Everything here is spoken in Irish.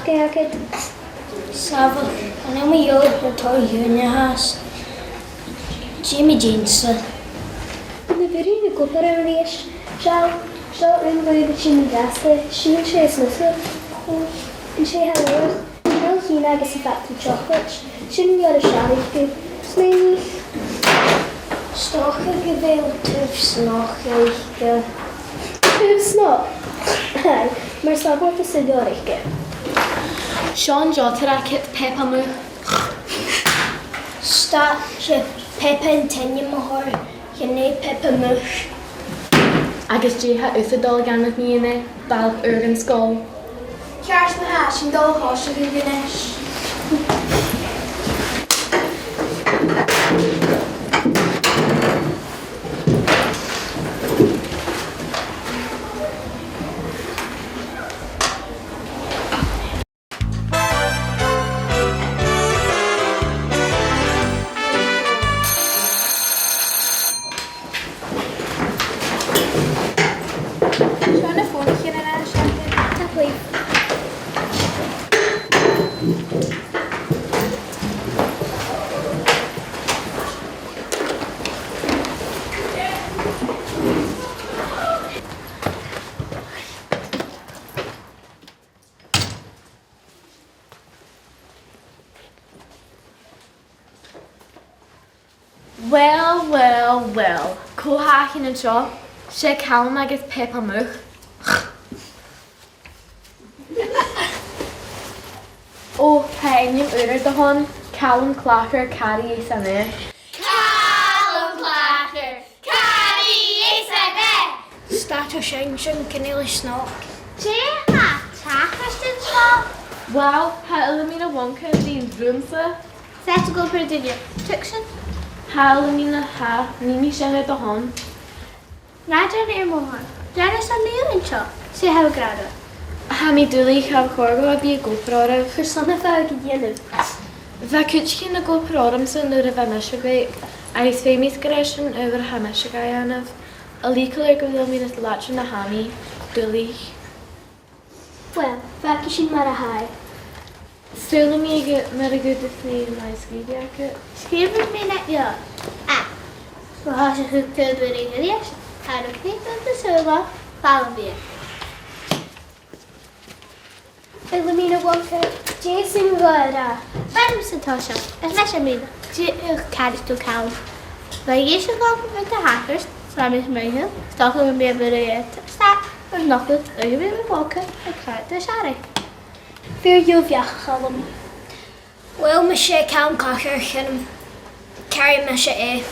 Akid. Sava, and then we go to the union house. Jimmy Jensen. In the video, go for a race. Shall in the chin gas, she and she is little. And she had a rose. Girls, you know, gets a factory chocolate. She didn't get a shabby food. Smoothie. Stocha gevel tuf snocha. Tuf snot? Hai, maar snap wordt de sigarieke. Sean Jotter kit Peppa Moo. Sta je Peppa and Tanya Mahor. Je nee Peppa Moo. Agus Jay ha uthadol gan with me in it. Balk Urgan Skull. Kjærs med hash en dol hasje Ganesh. Well. Cohakin and Shaw. She Callum agus Peppa Moo. Oh, Penny Uder the Hon. Callum Clacker, Caddy is a me. Callum Clacker, Caddy is a me. Starter Shang Canelli Snock. Jay ha, Tackers shop. Wow, ha Elamina Wonka the Broomsa. Set to go for dinner. Tuxon. Ha Elamina ha Mimi Shanna the Hon. Nadia near Mohan. Janice on the Ellen shop. Say how grada. Hammy Dooley have Corgo a be a GoPro. For some of our gideon. Vakutski na GoPro son ur a Vamishagai. I is famous gression over Hamishagaianav. A legal ergonominas latch na Hammy Dooley. Well, vacation mara Still me get very good to see my ski jacket. Skriv me net ja. Så har jag hukt över i res. Här och knyta till söva. Fallen vi. Elamina Wonka, Jason Gora. Vem som tar sig? Jag läser mina. Caddy to count. När jag ska gå med the hackers. Så är mitt möjlighet. Stakar vi med ett stack. Och något. Och jag vill Wonka. Och klart det kärre. Fear you Yachalum. Well, Michelle Cam Cocker, Carry Misha A.